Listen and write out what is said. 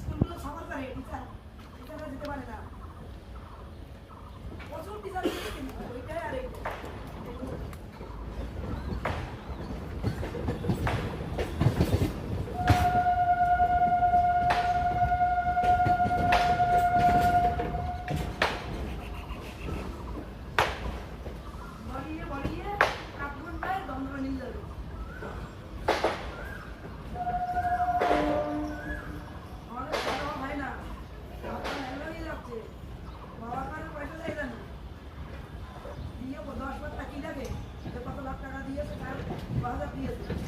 স্কুলগুলো সবার করে টিচাররা যেতে পারে না, প্রচুর টিচার কিন্তু ওইটাই আর এইটাই। বাড়িয়ে আধ ঘন্টায় দমদমে নিয়ে যাবে। আমাদের খাওয়া হয় না, নিয়ে যাচ্ছে, বাবার কাছে পয়সা চাইবে না, দিয়ে 10 বার টাকি লাগে, কত লাখ টাকা দিয়েছে, 1000 দিয়েছে।